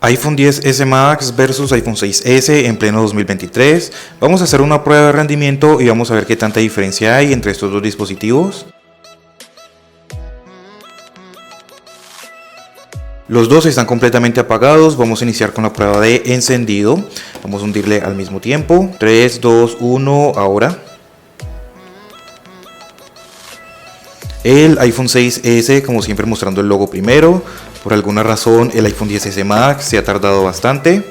iPhone XS Max versus iPhone 6S en pleno 2023. Vamos a hacer una prueba de rendimiento y vamos a ver qué tanta diferencia hay entre estos dos dispositivos. Los dos están completamente apagados. Vamos a iniciar con la prueba de encendido. Vamos a hundirle al mismo tiempo. 3, 2, 1, ahora. El iPhone 6S, como siempre, mostrando el logo primero. Por alguna razón el iPhone XS Max se ha tardado bastante.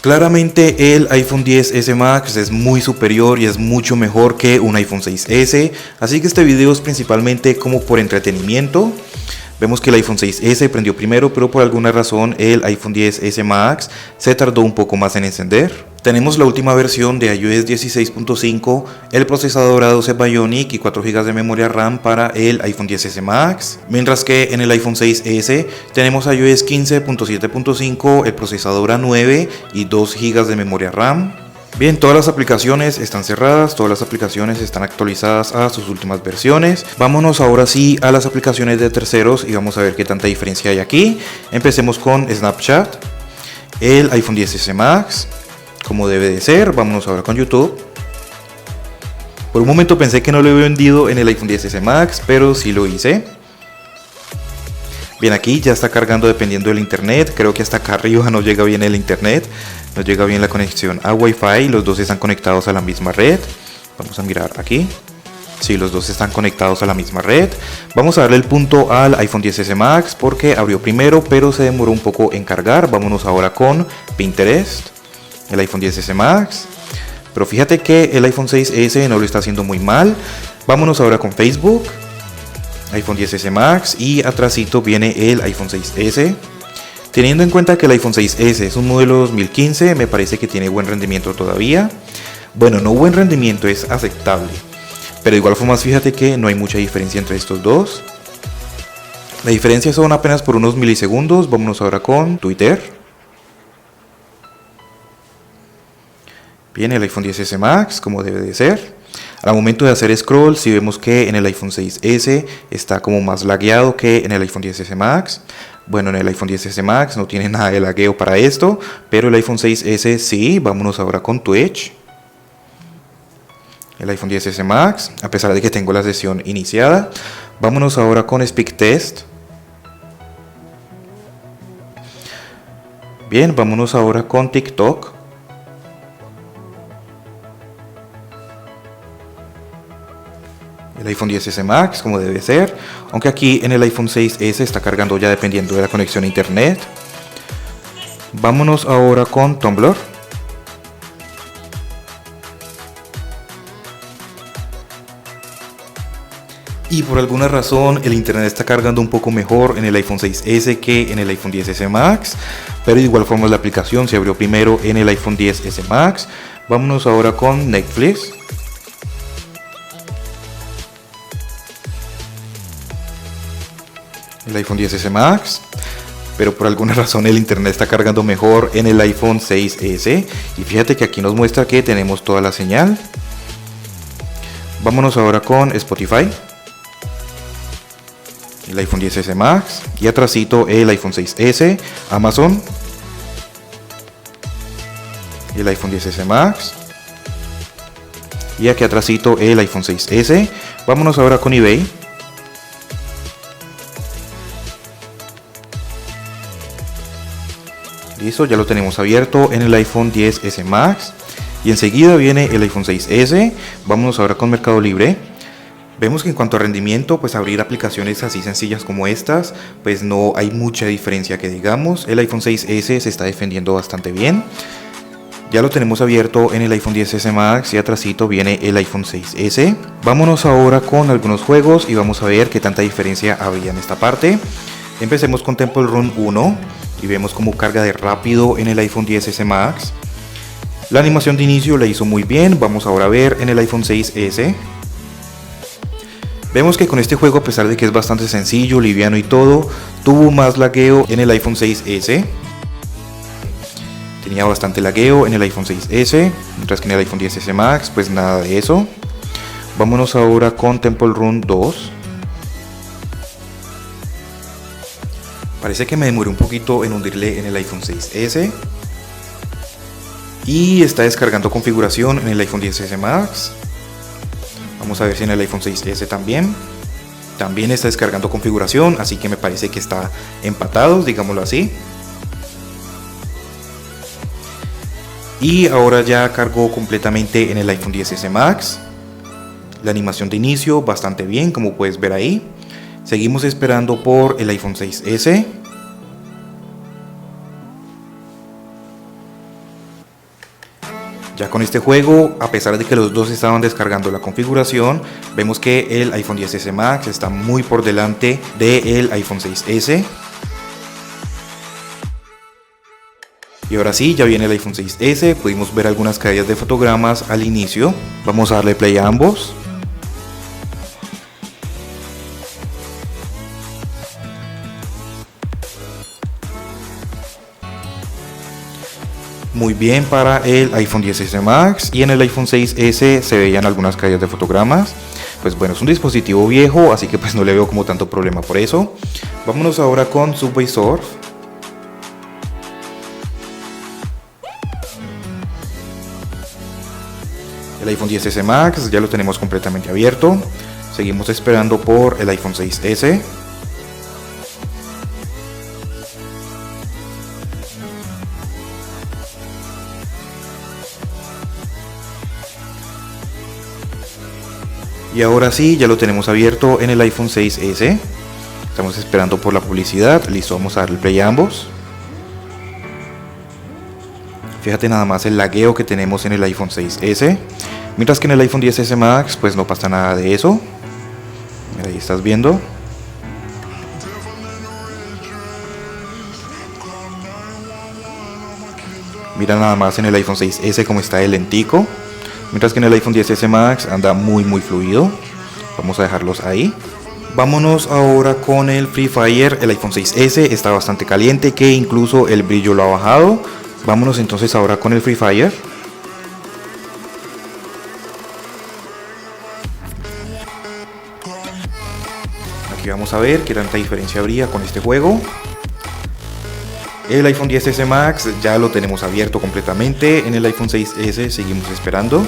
Claramente el iPhone XS Max es muy superior y es mucho mejor que un iPhone 6S. Así que este video es principalmente como por entretenimiento. Vemos que el iPhone 6S prendió primero, pero por alguna razón el iPhone XS Max se tardó un poco más en encender. Tenemos la última versión de iOS 16.5, el procesador A12 Bionic y 4 GB de memoria RAM para el iPhone XS Max, mientras que en el iPhone 6S tenemos iOS 15.7.5, el procesador A9 y 2 GB de memoria RAM. Bien, todas las aplicaciones están cerradas, todas las aplicaciones están actualizadas a sus últimas versiones. Vámonos ahora sí a las aplicaciones de terceros y vamos a ver qué tanta diferencia hay aquí. Empecemos con Snapchat, el iPhone XS Max, como debe de ser. Vámonos ahora con YouTube. Por un momento pensé que no lo había vendido en el iPhone XS Max, pero sí lo hice. Bien, aquí ya está cargando dependiendo del internet. Creo que hasta acá arriba no llega bien el internet. No llega bien la conexión a Wi-Fi. Los dos están conectados a la misma red. Vamos a mirar aquí. Sí, los dos están conectados a la misma red. Vamos a darle el punto al iPhone XS Max porque abrió primero, pero se demoró un poco en cargar. Vámonos ahora con Pinterest, el iPhone XS Max. Pero fíjate que el iPhone 6S no lo está haciendo muy mal. Vámonos ahora con Facebook, iPhone XS Max, y atrásito viene el iPhone 6S. Teniendo en cuenta que el iPhone 6S es un modelo 2015, me parece que tiene buen rendimiento todavía. Bueno, no buen rendimiento, es aceptable. Pero de igual forma fíjate que no hay mucha diferencia entre estos dos. La diferencia son apenas por unos milisegundos. Vámonos ahora con Twitter. Bien, el iPhone XS Max, como debe de ser. Al momento de hacer scroll, si vemos que en el iPhone 6S está como más lagueado que en el iPhone XS Max. Bueno, en el iPhone XS Max no tiene nada de lagueo para esto, pero el iPhone 6S sí. Vámonos ahora con Twitch, el iPhone XS Max, a pesar de que tengo la sesión iniciada. Vámonos ahora con Speaktest. Bien, vámonos ahora con TikTok. El iPhone XS Max, como debe ser, aunque aquí en el iPhone 6S está cargando ya dependiendo de la conexión a internet. Vámonos ahora con Tumblr. Y por alguna razón el internet está cargando un poco mejor en el iPhone 6S que en el iPhone XS Max, pero de igual forma la aplicación se abrió primero en el iPhone XS Max. Vámonos ahora con Netflix. El iPhone XS Max, pero por alguna razón el internet está cargando mejor en el iPhone 6S. Y fíjate que aquí nos muestra que tenemos toda la señal. Vámonos ahora con Spotify, el iPhone XS Max, y atrásito el iPhone 6S, Amazon, el iPhone XS Max, y aquí atrásito el iPhone 6S. Vámonos ahora con eBay. Listo, ya lo tenemos abierto en el iPhone XS Max. Y enseguida viene el iPhone 6S. Vámonos ahora con Mercado Libre. Vemos que en cuanto a rendimiento, pues abrir aplicaciones así sencillas como estas, pues no hay mucha diferencia que digamos. El iPhone 6S se está defendiendo bastante bien. Ya lo tenemos abierto en el iPhone XS Max y atrásito viene el iPhone 6S. Vámonos ahora con algunos juegos y vamos a ver qué tanta diferencia había en esta parte. Empecemos con Temple Run 1 y vemos cómo carga de rápido en el iPhone XS Max. La animación de inicio la hizo muy bien. Vamos ahora a ver en el iPhone 6S. Vemos que con este juego, a pesar de que es bastante sencillo, liviano y todo, tuvo más lagueo en el iPhone 6S. Tenía bastante lagueo en el iPhone 6S, mientras que en el iPhone XS Max pues nada de eso. Vámonos ahora con Temple Run 2. Parece que me demoré un poquito en hundirle en el iPhone 6S. Y está descargando configuración en el iPhone XS Max. Vamos a ver si en el iPhone 6S también. También está descargando configuración, así que me parece que está empatados, digámoslo así. Y ahora ya cargó completamente en el iPhone XS Max. La animación de inicio bastante bien, como puedes ver ahí. Seguimos esperando por el iPhone 6S. Ya con este juego, a pesar de que los dos estaban descargando la configuración, vemos que el iPhone XS Max está muy por delante del iPhone 6S. Y ahora sí, ya viene el iPhone 6S, pudimos ver algunas caídas de fotogramas al inicio. Vamos a darle play a ambos. Muy bien para el iPhone XS Max, y en el iPhone 6S se veían algunas caídas de fotogramas. Pues bueno, es un dispositivo viejo, así que pues no le veo como tanto problema por eso. Vámonos ahora con Subway Surf. El iPhone XS Max ya lo tenemos completamente abierto. Seguimos esperando por el iPhone 6S. Y ahora sí, ya lo tenemos abierto en el iPhone 6S. Estamos esperando por la publicidad. Listo, vamos a darle play a ambos. Fíjate nada más el lagueo que tenemos en el iPhone 6S. Mientras que en el iPhone XS Max pues no pasa nada de eso. Mira, ahí estás viendo. Mira nada más en el iPhone 6S como está el lentico. Mientras que en el iPhone XS Max anda muy fluido. Vamos a dejarlos ahí. Vámonos ahora con el Free Fire. El iPhone 6S está bastante caliente, que incluso el brillo lo ha bajado. Vámonos entonces ahora con el Free Fire. Aquí vamos a ver qué tanta diferencia habría con este juego. El iPhone XS Max ya lo tenemos abierto completamente. En el iPhone 6S seguimos esperando.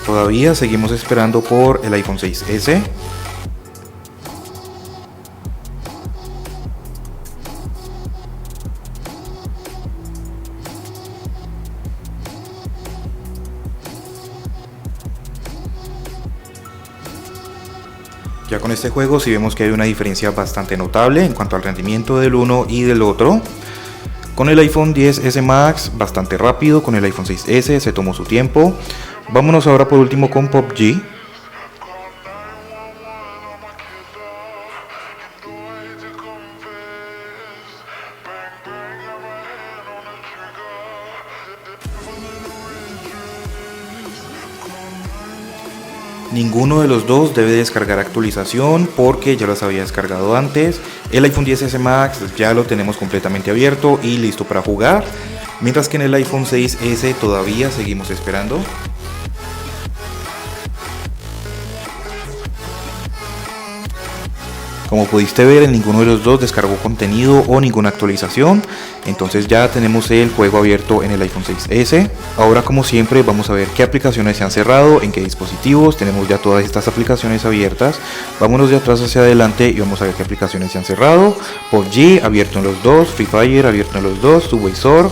Todavía seguimos esperando por el iPhone 6S. Ya con este juego sí vemos que hay una diferencia bastante notable en cuanto al rendimiento del uno y del otro. Con el iPhone XS Max bastante rápido, con el iPhone 6S se tomó su tiempo. Vámonos ahora por último con PUBG. Ninguno de los dos debe descargar actualización porque ya las había descargado antes. El iPhone XS Max ya lo tenemos completamente abierto y listo para jugar. Mientras que en el iPhone 6S todavía seguimos esperando. Como pudiste ver, en ninguno de los dos descargó contenido o ninguna actualización. Entonces ya tenemos el juego abierto en el iPhone 6S. Ahora, como siempre, vamos a ver qué aplicaciones se han cerrado, en qué dispositivos. Tenemos ya todas estas aplicaciones abiertas. Vámonos de atrás hacia adelante y vamos a ver qué aplicaciones se han cerrado. PUBG abierto en los dos, Free Fire abierto en los dos, Subway Surf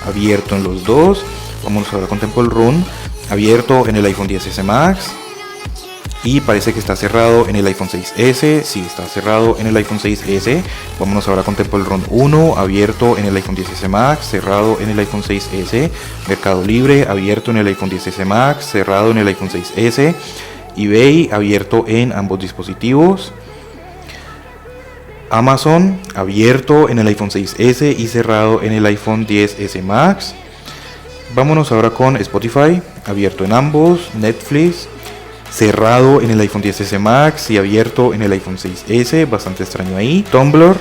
abierto en los dos. Vámonos ahora con Temple Run abierto en el iPhone XS Max. Y parece que está cerrado en el iPhone 6S. Sí, está cerrado en el iPhone 6S. Vámonos ahora con Temple Run 1, abierto en el iPhone XS Max, cerrado en el iPhone 6S. Mercado Libre, abierto en el iPhone XS Max, cerrado en el iPhone 6S. eBay, abierto en ambos dispositivos. Amazon, abierto en el iPhone 6S y cerrado en el iPhone XS Max. Vámonos ahora con Spotify, abierto en ambos. Netflix, cerrado en el iPhone XS Max y abierto en el iPhone 6S, bastante extraño ahí. Tumblr,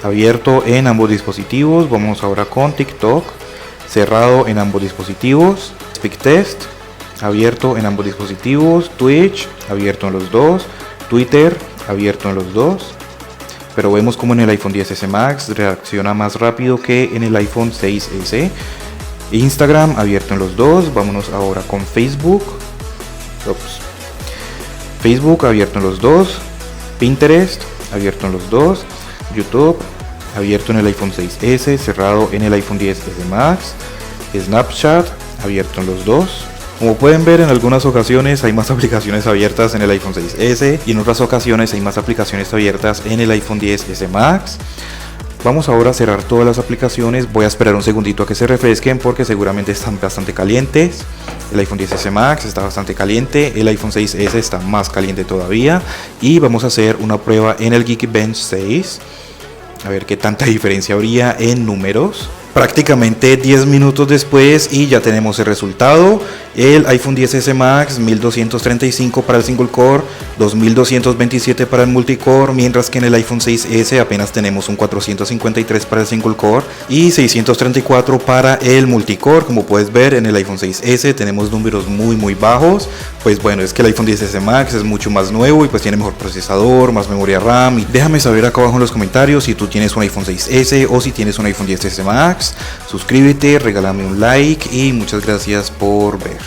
abierto en ambos dispositivos. Vamos ahora con TikTok, cerrado en ambos dispositivos. SpeakTest, abierto en ambos dispositivos, Twitch, abierto en los dos, Twitter, abierto en los dos. Pero vemos como en el iPhone XS Max reacciona más rápido que en el iPhone 6S. Instagram abierto en los dos. Vámonos ahora con Facebook. Facebook abierto en los dos. Pinterest abierto en los dos. YouTube abierto en el iPhone 6S, cerrado en el iPhone XS Max. Snapchat abierto en los dos. Como pueden ver, en algunas ocasiones hay más aplicaciones abiertas en el iPhone 6S y en otras ocasiones hay más aplicaciones abiertas en el iPhone XS Max. Vamos ahora a cerrar todas las aplicaciones. Voy a esperar un segundito a que se refresquen porque seguramente están bastante calientes. El iPhone XS Max está bastante caliente, el iPhone 6S está más caliente todavía. Y vamos a hacer una prueba en el Geekbench 6. A ver qué tanta diferencia habría en números. Prácticamente 10 minutos después y ya tenemos el resultado. El iPhone XS Max 1235 para el single core, 2227 para el multicore, mientras que en el iPhone 6S apenas tenemos un 453 para el single core y 634 para el multicore. Como puedes ver, en el iPhone 6S tenemos números muy bajos. Pues bueno, es que el iPhone XS Max es mucho más nuevo y pues tiene mejor procesador, más memoria RAM. Y déjame saber acá abajo en los comentarios si tú tienes un iPhone 6S o si tienes un iPhone XS Max. Suscríbete, regálame un like y muchas gracias por ver.